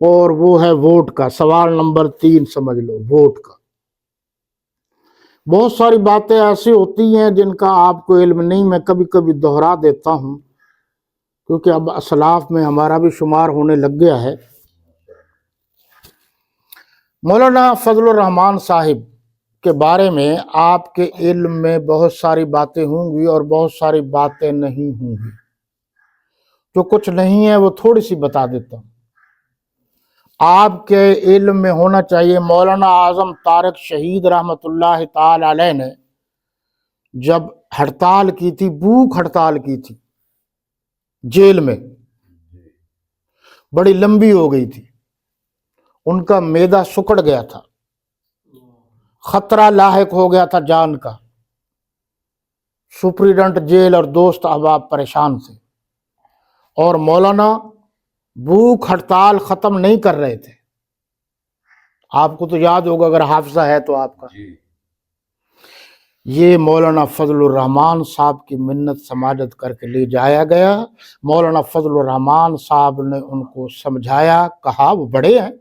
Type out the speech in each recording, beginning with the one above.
اور وہ ہے ووٹ کا سوال نمبر 3، سمجھ لو ووٹ کا۔ بہت ساری باتیں ایسی ہوتی ہیں جن کا آپ کو علم نہیں، میں کبھی کبھی دہرا دیتا ہوں کیونکہ اب اسلاف میں ہمارا بھی شمار ہونے لگ گیا ہے۔ مولانا فضل الرحمان صاحب کے بارے میں آپ کے علم میں بہت ساری باتیں ہوں گی اور بہت ساری باتیں نہیں ہوں گی۔ جو کچھ نہیں ہے وہ تھوڑی سی بتا دیتا ہوں۔ آپ کے علم میں ہونا چاہیے مولانا اعظم طارق شہید رحمت اللہ تعالی علیہ نے جب ہڑتال کی تھی، بھوک ہڑتال کی تھی جیل میں، بڑی لمبی ہو گئی تھی، ان کا معدہ سکڑ گیا تھا، خطرہ لاحق ہو گیا تھا جان کا، سپریڈنٹ جیل اور دوست احباب پریشان تھے، اور مولانا بھوک ہڑتال ختم نہیں کر رہے تھے۔ آپ کو تو یاد ہوگا اگر حافظہ ہے تو آپ کا، یہ مولانا فضل الرحمان صاحب کی منت سماجت کر کے لے جایا گیا۔ مولانا فضل الرحمان صاحب نے ان کو سمجھایا، کہا وہ بڑے ہیں،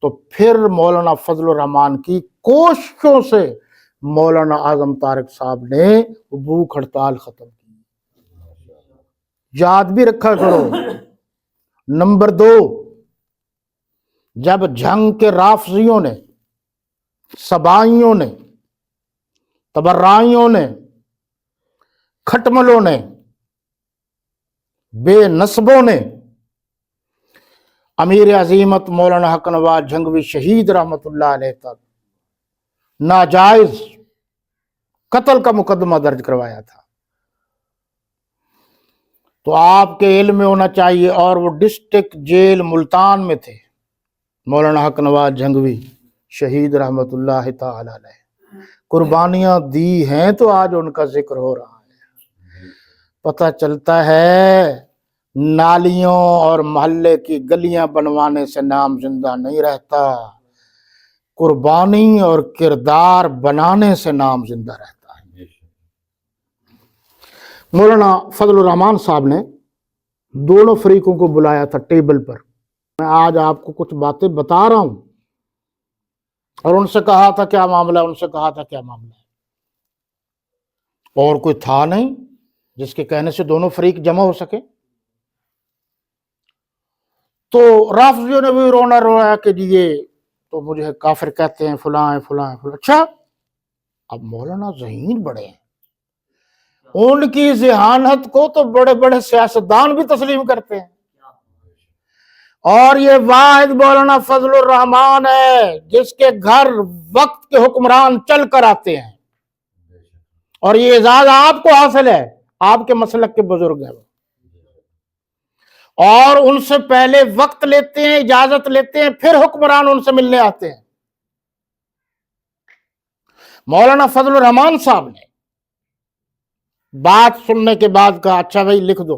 تو پھر مولانا فضل الرحمان کی کوششوں سے مولانا اعظم طارق صاحب نے بھوک ہڑتال ختم کی۔ یاد بھی رکھا کرو۔ نمبر 2، جب جنگ کے رافضیوں نے، سبائیوں نے، تبرائیوں نے، کھٹملوں نے، بے نسبوں نے امیر عظیمت مولانا حق نواز جھنگوی شہید رحمت اللہ علیہ تک ناجائز قتل کا مقدمہ درج کروایا تھا، تو آپ کے علم میں ہونا چاہیے، اور وہ ڈسٹرکٹ جیل ملتان میں تھے مولانا حق نواز جھنگوی شہید رحمت اللہ تعالی علیہ۔ قربانیاں دی ہیں تو آج ان کا ذکر ہو رہا ہے۔ پتہ چلتا ہے نالیوں اور محلے کی گلیاں بنوانے سے نام زندہ نہیں رہتا، قربانی اور کردار بنانے سے نام زندہ رہتا ہے۔ مولانا فضل الرحمان صاحب نے دونوں فریقوں کو بلایا تھا ٹیبل پر۔ میں آج آپ کو کچھ باتیں بتا رہا ہوں، اور ان سے کہا تھا کیا معاملہ، ان سے کہا تھا کیا معاملہ ہے، اور کوئی تھا نہیں جس کے کہنے سے دونوں فریق جمع ہو سکے۔ تو رافضیوں نے بھی رونا رویا کہ جی یہ تو مجھے کافر کہتے ہیں، فلاں ہیں فلاں ہیں فلاں۔ اچھا، اب مولانا ذہین بڑے ہیں، ان کی ذہانت کو تو بڑے بڑے سیاستدان بھی تسلیم کرتے ہیں، اور یہ واحد مولانا فضل الرحمان ہے جس کے گھر وقت کے حکمران چل کر آتے ہیں، اور یہ اعزاز آپ کو حاصل ہے، آپ کے مسلک کے بزرگ ہیں، اور ان سے پہلے وقت لیتے ہیں، اجازت لیتے ہیں، پھر حکمران ان سے ملنے آتے ہیں۔ مولانا فضل الرحمان صاحب نے بات سننے کے بعد کہا اچھا بھائی لکھ دو،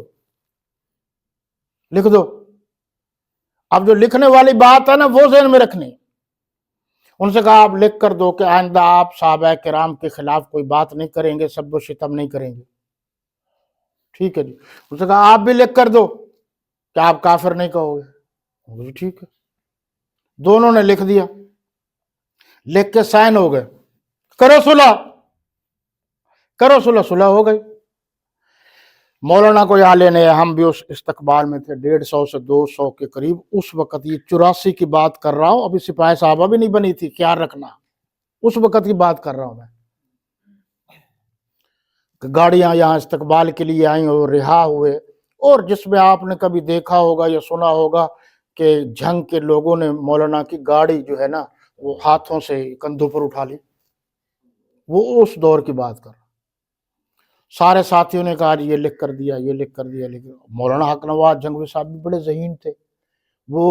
لکھ دو۔ اب جو لکھنے والی بات ہے نا وہ ذہن میں رکھنی۔ ان سے کہا آپ لکھ کر دو کہ آئندہ آپ صحابہ کرام کے خلاف کوئی بات نہیں کریں گے، سب و شتم نہیں کریں گے۔ ٹھیک ہے جی۔ ان سے کہا آپ بھی لکھ کر دو کہ آپ کافر نہیں کہو گے۔ ٹھیک ہے، دونوں نے لکھ دیا، لکھ کے سائن ہو گئے، کرو صلح، کرو صلح، صلح ہو گئی۔ مولانا کو یہاں لینے، ہم بھی اس استقبال میں تھے، 150 سے 200 کے قریب اس وقت، یہ 84 کی بات کر رہا ہوں، ابھی سپاہی صحابہ بھی نہیں بنی تھی، خیال رکھنا، اس وقت کی بات کر رہا ہوں میں۔ گاڑیاں یہاں استقبال کے لیے آئیں اور رہا ہوئے، اور جس میں آپ نے کبھی دیکھا ہوگا یا سنا ہوگا کہ جنگ کے لوگوں نے مولانا کی گاڑی جو ہے نا وہ ہاتھوں سے کندھوں پر اٹھا لی، وہ اس دور کی بات کر رہا۔ سارے ساتھیوں نے کہا جی یہ لکھ کر دیا، یہ لکھ کر دیا، لکھ۔ مولانا حق نواز جھنگوی صاحب بھی بڑے ذہین تھے، وہ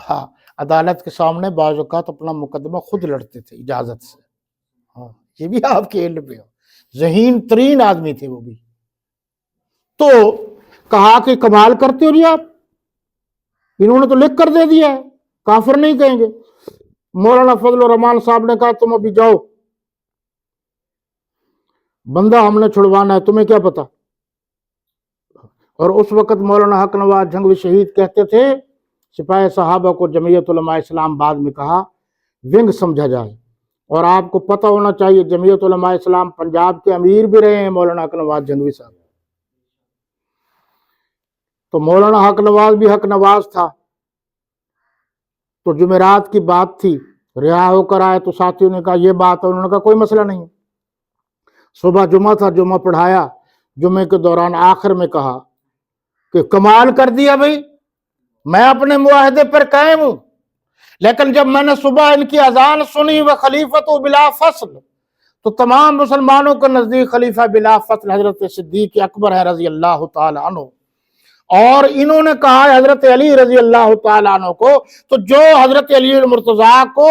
ہاں عدالت کے سامنے بعض اوقات اپنا مقدمہ خود لڑتے تھے اجازت سے۔ ہاں یہ بھی آپ کے علم میں ہو، ذہین ترین آدمی تھے وہ بھی۔ تو کہا کہ کمال کرتے ہو جی آپ، انہوں نے تو لکھ کر دے دیا ہے، کافر نہیں کہیں گے۔ مولانا فضل الرحمان صاحب نے کہا تم ابھی جاؤ، بندہ ہم نے چھڑوانا ہے، تمہیں کیا پتا۔ اور اس وقت مولانا حق نواز جھنگوی شہید کہتے تھے سپاہ صحابہ کو جمعیت علماء اسلام بعد میں کہا ونگ سمجھا جائے، اور آپ کو پتہ ہونا چاہیے جمعیت علماء اسلام پنجاب کے امیر بھی رہے ہیں مولانا حق نواز جھنگوی صاحب، تو مولانا حق نواز بھی حق نواز تھا۔ تو جمعرات کی بات تھی، رہا ہو کر آئے تو ساتھیوں نے کہا یہ بات ہے، انہوں نے کہا کوئی مسئلہ نہیں۔ صبح جمعہ تھا، جمعہ پڑھایا، جمعے کے دوران آخر میں کہا کہ کمال کر دیا بھائی، میں اپنے معاہدے پر قائم ہوں، لیکن جب میں نے صبح ان کی اذان سنی و خلیفۃ بلا فصل، تو تمام مسلمانوں کے نزدیک خلیفہ بلا فصل حضرت صدیق اکبر ہے رضی اللہ تعالی عنہ، اور انہوں نے کہا ہے حضرت علی رضی اللہ تعالی عنہ کو، تو جو حضرت علی المرتضیٰ کو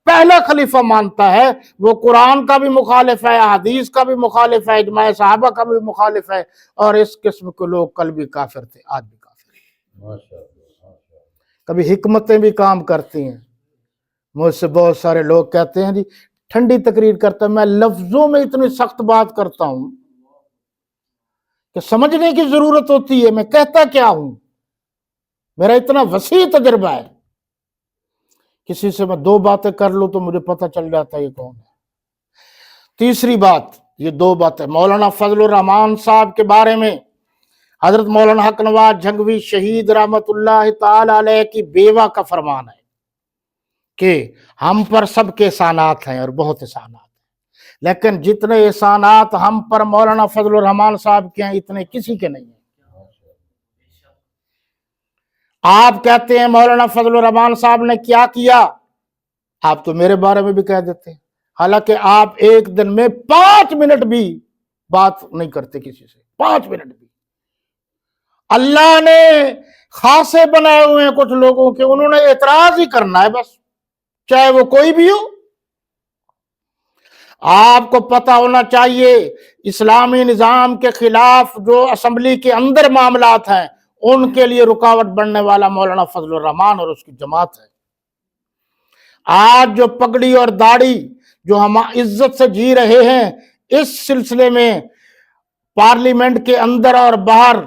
پہلا خلیفہ مانتا ہے وہ قرآن کا بھی مخالف ہے، حدیث کا بھی مخالف ہے، اجماع صحابہ کا بھی مخالف ہے، اور اس قسم کے لوگ کل بھی کافر تھے، آج بھی کافر ہیں۔ کبھی حکمتیں بھی کام کرتی ہیں۔ مجھ سے بہت سارے لوگ کہتے ہیں جی ٹھنڈی تقریر کرتا ہے، میں لفظوں میں اتنی سخت بات کرتا ہوں کہ سمجھنے کی ضرورت ہوتی ہے میں کہتا کیا ہوں، میرا اتنا وسیع تجربہ ہے، کسی سے میں دو باتیں کر لوں تو مجھے پتہ چل جاتا ہے یہ کون ہے۔ تیسری بات، یہ دو باتیں مولانا فضل الرحمان صاحب کے بارے میں حضرت مولانا حق نواز جھنگوی شہید رحمت اللہ تعالی علیہ کی بیوہ کا فرمان ہے کہ ہم پر سب کے احسانات ہیں اور بہت احسانات ہیں، لیکن جتنے احسانات ہم پر مولانا فضل الرحمان صاحب کے ہیں اتنے کسی کے نہیں ہیں۔ آپ کہتے ہیں مولانا فضل الرحمان صاحب نے کیا کیا، آپ تو میرے بارے میں بھی کہہ دیتے ہیں، حالانکہ آپ ایک دن میں 5 منٹ بھی بات نہیں کرتے کسی سے، 5 منٹ بھی۔ اللہ نے خاصے بنائے ہوئے ہیں کچھ لوگوں کے، انہوں نے اعتراض ہی کرنا ہے بس، چاہے وہ کوئی بھی ہو۔ آپ کو پتہ ہونا چاہیے اسلامی نظام کے خلاف جو اسمبلی کے اندر معاملات ہیں ان کے لیے رکاوٹ بننے والا مولانا فضل الرحمان اور اس کی جماعت ہے۔ آج جو پگڑی اور داڑھی جو ہم عزت سے جی رہے ہیں، اس سلسلے میں پارلیمنٹ کے اندر اور باہر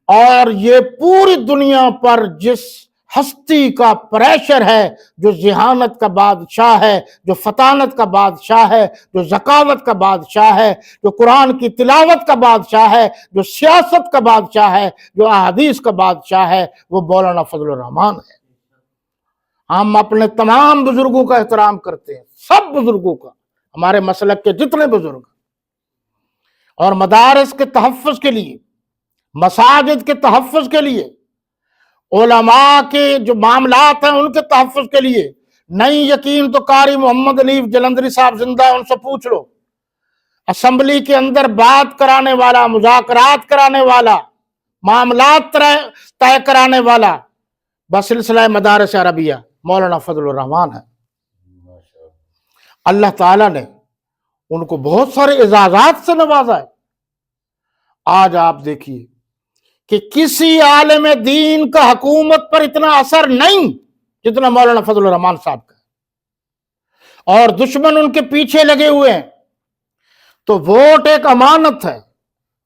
اور یہ پوری دنیا پر جس ہستی کا پریشر ہے، جو ذہانت کا بادشاہ ہے، جو فطانت کا بادشاہ ہے، جو ذکاوت کا بادشاہ ہے، جو قرآن کی تلاوت کا بادشاہ ہے، جو سیاست کا بادشاہ ہے، جو احادیث کا بادشاہ ہے، وہ مولانا فضل الرحمان ہے۔ ہم اپنے تمام بزرگوں کا احترام کرتے ہیں، سب بزرگوں کا، ہمارے مسلک کے جتنے بزرگ، اور مدارس کے تحفظ کے لیے، مساجد کے تحفظ کے لیے، علماء کے جو معاملات ہیں ان کے تحفظ کے لیے۔ نہیں یقین تو قاری محمد حنیف جلندری صاحب زندہ ہے، ان سے پوچھ لو، اسمبلی کے اندر بات کرانے والا، مذاکرات کرانے والا، معاملات طے کرانے والا بسلسلہ مدارس عربیہ مولانا فضل الرحمان ہے۔ اللہ تعالیٰ نے ان کو بہت سارے اعزازات سے نوازا ہے۔ آج آپ دیکھیے کہ کسی عالم دین کا حکومت پر اتنا اثر نہیں جتنا مولانا فضل الرحمان صاحب کا، اور دشمن ان کے پیچھے لگے ہوئے ہیں۔ تو ووٹ ایک امانت ہے،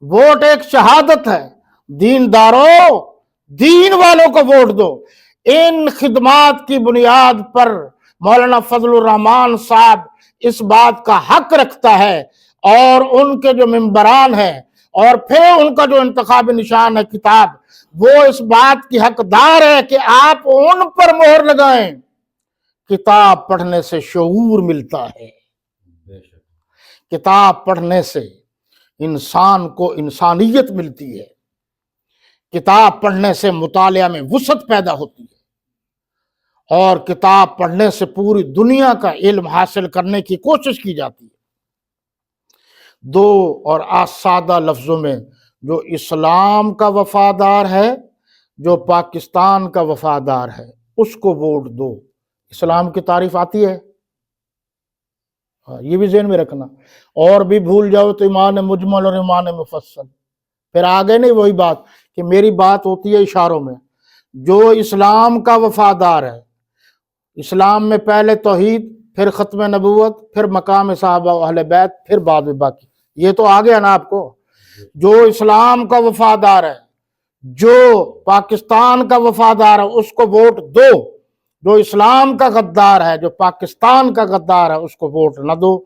ووٹ ایک شہادت ہے، دینداروں، دین والوں کو ووٹ دو۔ ان خدمات کی بنیاد پر مولانا فضل الرحمان صاحب اس بات کا حق رکھتا ہے، اور ان کے جو ممبران ہیں اور پھر ان کا جو انتخابی نشان ہے کتاب، وہ اس بات کی حقدار ہے کہ آپ ان پر مہر لگائیں۔ کتاب پڑھنے سے شعور ملتا ہے، کتاب پڑھنے سے انسان کو انسانیت ملتی ہے، کتاب پڑھنے سے مطالعہ میں وسعت پیدا ہوتی ہے، اور کتاب پڑھنے سے پوری دنیا کا علم حاصل کرنے کی کوشش کی جاتی ہے۔ دو اور سادہ لفظوں میں، جو اسلام کا وفادار ہے، جو پاکستان کا وفادار ہے، اس کو ووٹ دو۔ اسلام کی تعریف آتی ہے، یہ بھی ذہن میں رکھنا، اور بھی بھول جاؤ تو ایمان مجمل اور ایمان مفصل، پھر آگے نہیں وہی بات کہ میری بات ہوتی ہے اشاروں میں۔ جو اسلام کا وفادار ہے، اسلام میں پہلے توحید، پھر ختم نبوت، پھر مقام صحابہ و اہل بیت، پھر بعد میں باقی، یہ تو آ گیا نا آپ کو۔ جو اسلام کا وفادار ہے، جو پاکستان کا وفادار ہے اس کو ووٹ دو، جو اسلام کا غدار ہے، جو پاکستان کا غدار ہے اس کو ووٹ نہ دو۔